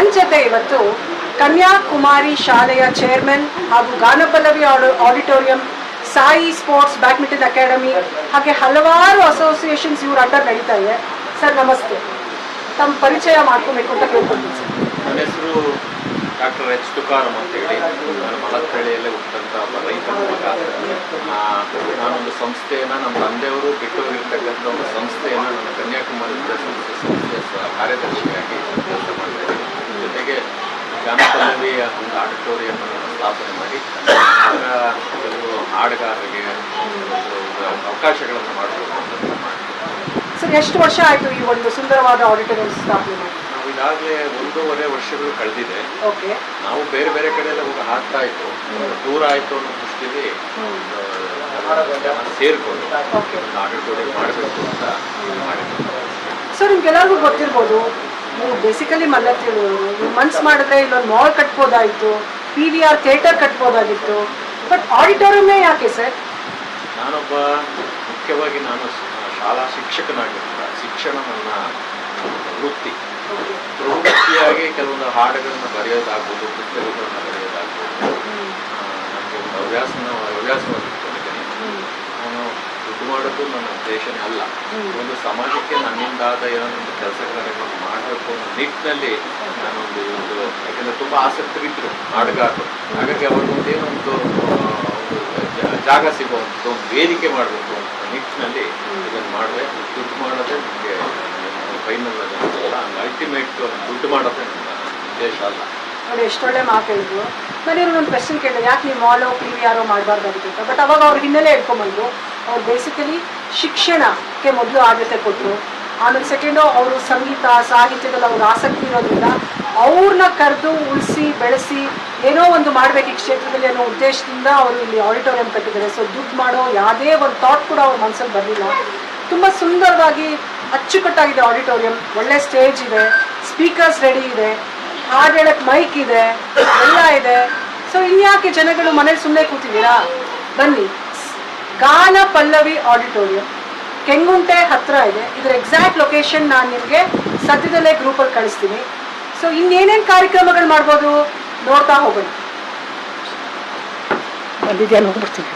ನನ್ನ ಜೊತೆ ಇವತ್ತು ಕನ್ಯಾಕುಮಾರಿ ಶಾಲೆಯ ಚೇರ್ಮನ್ ಹಾಗೂ Ganapallavi auditorium, Sai sports badminton academy, ಹಾಗೆ ಹಲವಾರು ಅಸೋಸಿಯೇಷನ್ಸ್ ಇವ್ರ ಅಂಡರ್ ನಡೀತಾ ಇದೆ. ಸರ್ ನಮಸ್ತೆ, ತಮ್ಮ ಪರಿಚಯ ಮಾಡ್ಕೋಬೇಕು ಅಂತ ಕೇಳ್ಕೊಳ್ತೀನಿ ಸರ್. ನನ್ನ ಹೆಸರು ಡಾಕ್ಟರ್ ಎಚ್ ತುಕಾರಾಮ್ ಅಂತೇಳಿ. ನಾನು ಮಳತ್ತಳ್ಳಿಯಲ್ಲೇ ಹುಟ್ಟಂಥ ಒಬ್ಬ ರೈತರ ಮಗ. ನಾನೊಂದು ಸಂಸ್ಥೆಯನ್ನು, ನಮ್ಮ ತಂದೆಯವರು ಬಿಟ್ಟೋಗಿರ್ತಕ್ಕಂಥ ಒಂದು ಸಂಸ್ಥೆಯನ್ನು ನನ್ನ ಕನ್ಯಾಕುಮಾರಿ ಸಂಸ್ಥೆ ಕಾರ್ಯದರ್ಶಿಯಾಗಿ ಕೆಲಸ ಮಾಡ್ತಾಯಿದ್ದೀನಿ. ಜೊತೆಗೆ ಗಾನಪಲ್ಲವಿಯ ಒಂದು ಆಡಿಟೋರಿಯಮನ್ನು ಸ್ಥಾಪನೆ ಮಾಡಿ ಆಗ ಕೆಲವು ಹಾಡುಗಾರರಿಗೆ ಅವಕಾಶಗಳನ್ನು ಮಾಡಬೇಕು ಅಂತ ಮಾಡ್ತೀವಿ. ಸರ್ ಎಷ್ಟು ವರ್ಷ ಆಯಿತು ಈ ಒಂದು ಸುಂದರವಾದ ಆಡಿಟೋರಿಯಂ ಸ್ಥಾಪನೆ ಮಾಡಿ? ನಾವು ಈಗಾಗಲೇ 1.5 ವರ್ಷಗಳು ಕಳೆದಿದೆ. ಓಕೆ. ನಾವು ಬೇರೆ ಬೇರೆ ಕಡೆ ಎಲ್ಲ ಹೋಗಿ ಹಾಕ್ತಾ ಇತ್ತು, ದೂರ ಆಯಿತು ಅನ್ನೋ ದೃಷ್ಟಿಯಲ್ಲಿ ಜನ ಸೇರಿಕೊಂಡು ಒಂದು ಆಡಿಟೋರಿಯಂ ಮಾಡಬೇಕು ಅಂತ ಮಾಡಿದ್ವಿ. ಸರ್ ನಿಮ್ಗೆಲ್ಲರಿಗೂ ಗೊತ್ತಿರ್ಬೋದು, ನೀವು ಬೇಸಿಕಲಿ ಮಲ್ಲತ್ತಿರೋರು, ನೀವು ಮನ್ಸು ಮಾಡಿದ್ರೆ ಇಲ್ಲೊಂದು ಮಾಲ್ ಕಟ್ಬೋದಾಯಿತು, PVR ಥಿಯೇಟರ್ ಕಟ್ಬೋದಾಗಿತ್ತು, ಬಟ್ ಆಡಿಟೋರಿಯಮೇ ಯಾಕೆ ಸರ್? ನಾನೊಬ್ಬ ಮುಖ್ಯವಾಗಿ ನಾನು ಶಾಲಾ ಶಿಕ್ಷಕನಾಗಿರ್ತಾರೆ. ಶಿಕ್ಷಣ ನನ್ನ ವೃತ್ತಿ. ಪ್ರವೃತ್ತಿಯಾಗಿ ಕೆಲವೊಂದು ಹಾಡುಗಳನ್ನು ಬರೆಯೋದಾಗ್ಬೋದು, ಪುಸ್ತಕಗಳನ್ನು ಬರೆಯೋದಾಗ್ಬೋದು ನನಗೆ ಒಂದು ಹವ್ಯಾಸವಾಗಿ ಇಟ್ಕೊಂಡಿದ್ದೇನೆ. ನಾನು ದುಡ್ಡು ಮಾಡೋದು ನನ್ನ ಉದ್ದೇಶನೇ ಅಲ್ಲ. ಒಂದು ಸಮಾಜಕ್ಕೆ ನನ್ನಿಂದಾದ ಏನೋ ಒಂದು ಕೆಲಸ ಕಾರ್ಯಗಳನ್ನು ಮಾಡಬೇಕು ಅನ್ನೋ ನಿಟ್ಟಿನಲ್ಲಿ ನಾನೊಂದು ಯಾಕೆಂದರೆ ತುಂಬ ಆಸಕ್ತರಿದ್ದರು ಹಾಡುಗಾರರು. ಹಾಗಾಗಿ ಅವ್ರಿಗೊಂದೇನೋ ಒಂದು ಜಾಗ ಸಿಗುವಂಥದ್ದು, ಒಂದು ವೇದಿಕೆ ಮಾಡಬೇಕು ಅಂತ ನಿಟ್ಟಿನಲ್ಲಿ ಇದನ್ನು ಮಾಡಿದೆ. ದುಡ್ಡು ಮಾಡೋದೇ ನನಗೆ ಫೈನಲ್ ಅಲ್ಲ, ಅಲ್ಟಿಮೇಟ್ ದುಡ್ಡು ಮಾಡೋದೇ ನನ್ನ ಉದ್ದೇಶ ಅಲ್ಲ. ನೋಡಿ ಎಷ್ಟೊಳ್ಳೆ ಮಾತು ಹೇಳಿದ್ರು. ನಾನು ಒಂದು ಕ್ವೆಶನ್ ಕೇಳಿದೆ, ಯಾಕೆ ನೀವು ಮಾಲೋ PVR ಮಾಡಬಾರ್ದಾಗಿತ್ತು ಅಂತ. ಬಟ್ ಅವಾಗ ಅವ್ರ ಹಿನ್ನೆಲೆ ಹೇಳ್ಕೊಂಬಂದ್ರು. ಅವ್ರು ಬೇಸಿಕಲಿ ಶಿಕ್ಷಣಕ್ಕೆ ಮೊದಲು ಆದ್ಯತೆ ಕೊಟ್ಟರು. ಆಮೇಲೆ ಸೆಕೆಂಡು ಅವರು ಸಂಗೀತ ಸಾಹಿತ್ಯದಲ್ಲಿ ಅವ್ರ ಆಸಕ್ತಿ ಇರೋದ್ರಿಂದ ಅವ್ರನ್ನ ಕರೆದು ಉಳಿಸಿ ಬೆಳೆಸಿ ಏನೋ ಒಂದು ಮಾಡಬೇಕು ಈ ಕ್ಷೇತ್ರದಲ್ಲಿ ಅನ್ನೋ ಉದ್ದೇಶದಿಂದ ಅವರು ಇಲ್ಲಿ ಆಡಿಟೋರಿಯಂ ಕಟ್ಟಿದ್ದಾರೆ. ಸೊ ದುಡ್ಡು ಮಾಡೋ ಯಾವುದೇ ಒಂದು ಥಾಟ್ ಕೂಡ ಅವ್ರ ಮನಸ್ಸಲ್ಲಿ ಬರಲಿಲ್ಲ. ತುಂಬ ಸುಂದರವಾಗಿ ಅಚ್ಚುಕಟ್ಟಾಗಿದೆ ಆಡಿಟೋರಿಯಂ. ಒಳ್ಳೆ ಸ್ಟೇಜ್ ಇದೆ, ಸ್ಪೀಕರ್ಸ್ ರೆಡಿ ಇದೆ, ಹಾಡು ಹೇಳಕ್ಕೆ ಮೈಕ್ ಇದೆ, ಎಲ್ಲ ಇದೆ. ಸೊ ಇನ್ಯಾಕೆ ಜನಗಳು ಮನೇಲಿ ಸುಮ್ಮನೆ ಕೂತಿದ್ದೀರಾ? ಬನ್ನಿ, ಗಾನಪಲ್ಲವಿ ಆಡಿಟೋರಿಯಂ ಕೆಂಗುಂಟೆ ಹತ್ತಿರ ಇದೆ. ಇದರ ಎಕ್ಸಾಕ್ಟ್ ಲೊಕೇಶನ್ ನಾನು ನಿಮಗೆ ಸದ್ಯದಲ್ಲೇ ಗ್ರೂಪಲ್ಲಿ ಕಳಿಸ್ತೀನಿ. ಸೊ ಇನ್ನೇನೇನು ಕಾರ್ಯಕ್ರಮಗಳು ಮಾಡ್ಬೋದು ನೋಡ್ತಾ ಹೋಗೋಣ. ಬಂದಿದ್ಯಾ ನೋಡ್ಬಿಡ್ತೀನಿ.